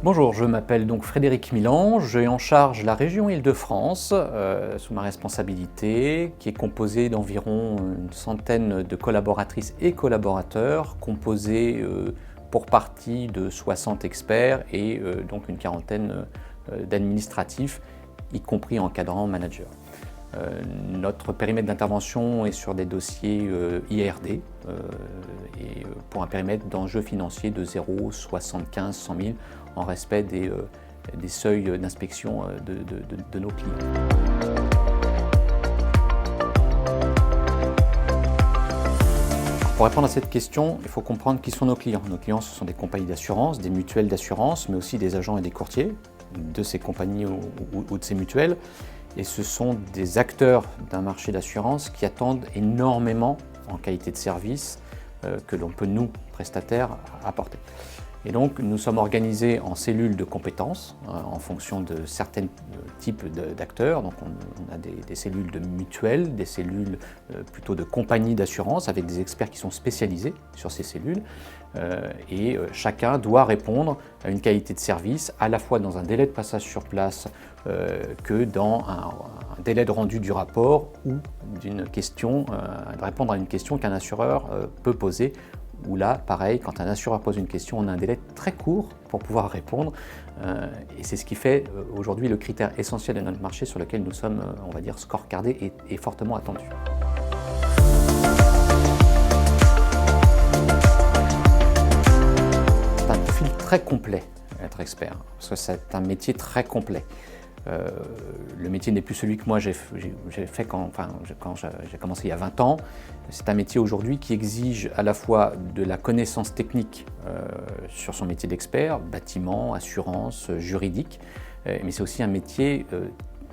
Bonjour, je m'appelle donc Frédéric Milan, j'ai en charge la région Île-de-France sous ma responsabilité, qui est composée d'environ une centaine de collaboratrices et collaborateurs, composée pour partie de 60 experts et donc une quarantaine d'administratifs, y compris encadrant managers. Notre périmètre d'intervention est sur des dossiers IRD et pour un périmètre d'enjeux financiers de 0, 75, 100 000 en respect des seuils d'inspection de nos clients. Pour répondre à cette question, il faut comprendre qui sont nos clients. Nos clients, ce sont des compagnies d'assurance, des mutuelles d'assurance, mais aussi des agents et des courtiers de ces compagnies ou de ces mutuelles. Et ce sont des acteurs d'un marché d'assurance qui attendent énormément en qualité de service que l'on peut, nous, prestataires, apporter. Et donc, nous sommes organisés en cellules de compétences en fonction de certains types d'acteurs. Donc, on a des cellules de mutuelles, des cellules plutôt de compagnies d'assurance avec des experts qui sont spécialisés sur ces cellules. Et chacun doit répondre à une qualité de service à la fois dans un délai de passage sur place que dans un délai de rendu du rapport ou d'une question, de répondre à une question qu'un assureur peut poser. Où là, pareil, quand un assureur pose une question, on a un délai très court pour pouvoir répondre. Et c'est ce qui fait aujourd'hui le critère essentiel de notre marché sur lequel nous sommes, on va dire, scorecardés et fortement attendus. C'est un profil très complet, être expert, parce que c'est un métier très complet. Le métier n'est plus celui que moi j'ai fait quand j'ai commencé il y a 20 ans. C'est un métier aujourd'hui qui exige à la fois de la connaissance technique sur son métier d'expert, bâtiment, assurance, juridique, mais c'est aussi un métier,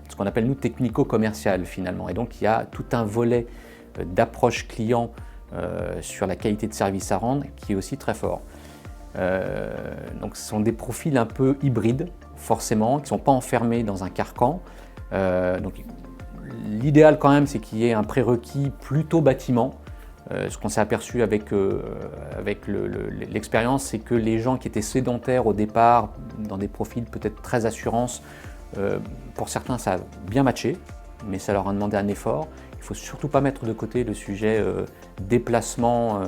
ce qu'on appelle nous technico-commercial finalement. Et donc il y a tout un volet d'approche client sur la qualité de service à rendre qui est aussi très fort. Donc ce sont des profils un peu hybrides, forcément, qui ne sont pas enfermés dans un carcan. Donc l'idéal quand même, c'est qu'il y ait un prérequis plutôt bâtiment. Ce qu'on s'est aperçu avec l'expérience, c'est que les gens qui étaient sédentaires au départ, dans des profils peut-être très assurance, pour certains ça a bien matché, mais ça leur a demandé un effort. Il ne faut surtout pas mettre de côté le sujet déplacement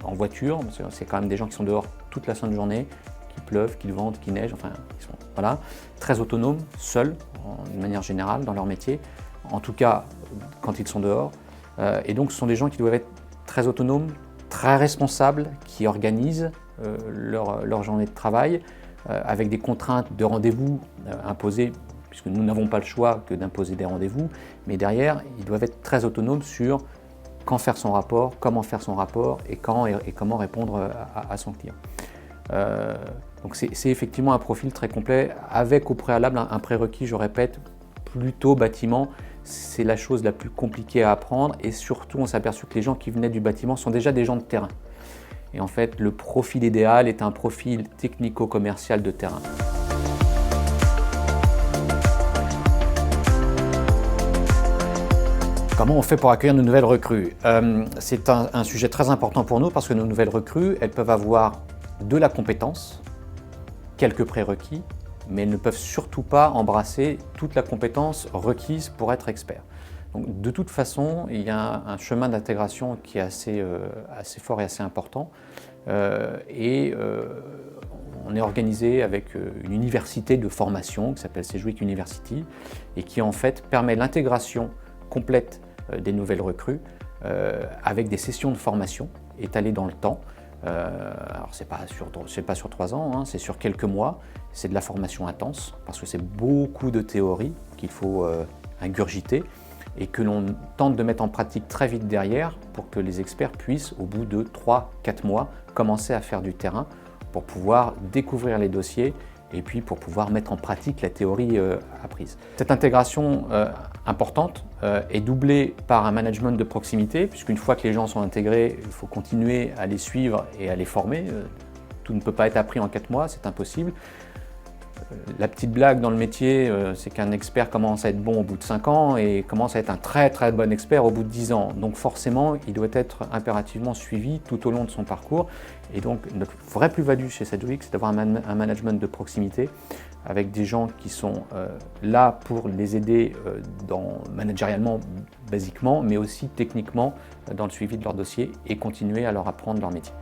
en voiture, parce que c'est quand même des gens qui sont dehors toute la sainte journée, qu'il pleuve, qu'il vente, qu'il neige, enfin, ils sont très autonomes, seuls, de manière générale, dans leur métier, en tout cas quand ils sont dehors. Et donc ce sont des gens qui doivent être très autonomes, très responsables, qui organisent leur journée de travail, avec des contraintes de rendez-vous imposées, puisque nous n'avons pas le choix que d'imposer des rendez-vous, mais derrière, ils doivent être très autonomes sur quand faire son rapport, comment faire son rapport et quand et comment répondre à son client. Donc c'est effectivement un profil très complet, avec au préalable un prérequis, je répète, plutôt bâtiment. C'est la chose la plus compliquée à apprendre et surtout on s'est aperçu que les gens qui venaient du bâtiment sont déjà des gens de terrain. Et en fait, le profil idéal est un profil technico-commercial de terrain. Comment on fait pour accueillir nos nouvelles recrues? C'est un sujet très important pour nous parce que nos nouvelles recrues, elles peuvent avoir de la compétence, quelques prérequis, mais elles ne peuvent surtout pas embrasser toute la compétence requise pour être expert. Donc, de toute façon, il y a un chemin d'intégration qui est assez fort et assez important. On est organisé avec une université de formation qui s'appelle Sedgwick University et qui en fait permet l'intégration complète des nouvelles recrues avec des sessions de formation étalées dans le temps. Alors c'est pas sur 3 ans, hein, c'est sur quelques mois, c'est de la formation intense parce que c'est beaucoup de théorie qu'il faut ingurgiter et que l'on tente de mettre en pratique très vite derrière pour que les experts puissent au bout de 3-4 mois commencer à faire du terrain pour pouvoir découvrir les dossiers et puis pour pouvoir mettre en pratique la théorie apprise. Cette intégration importante est doublée par un management de proximité, puisqu'une fois que les gens sont intégrés, il faut continuer à les suivre et à les former. Tout ne peut pas être appris en 4 mois, c'est impossible. La petite blague dans le métier, c'est qu'un expert commence à être bon au bout de 5 ans et commence à être un très très bon expert au bout de 10 ans. Donc forcément, il doit être impérativement suivi tout au long de son parcours. Et donc notre vraie plus-value chez Sedgwick, c'est d'avoir un management de proximité avec des gens qui sont là pour les aider managérialement, basiquement, mais aussi techniquement dans le suivi de leur dossier et continuer à leur apprendre leur métier.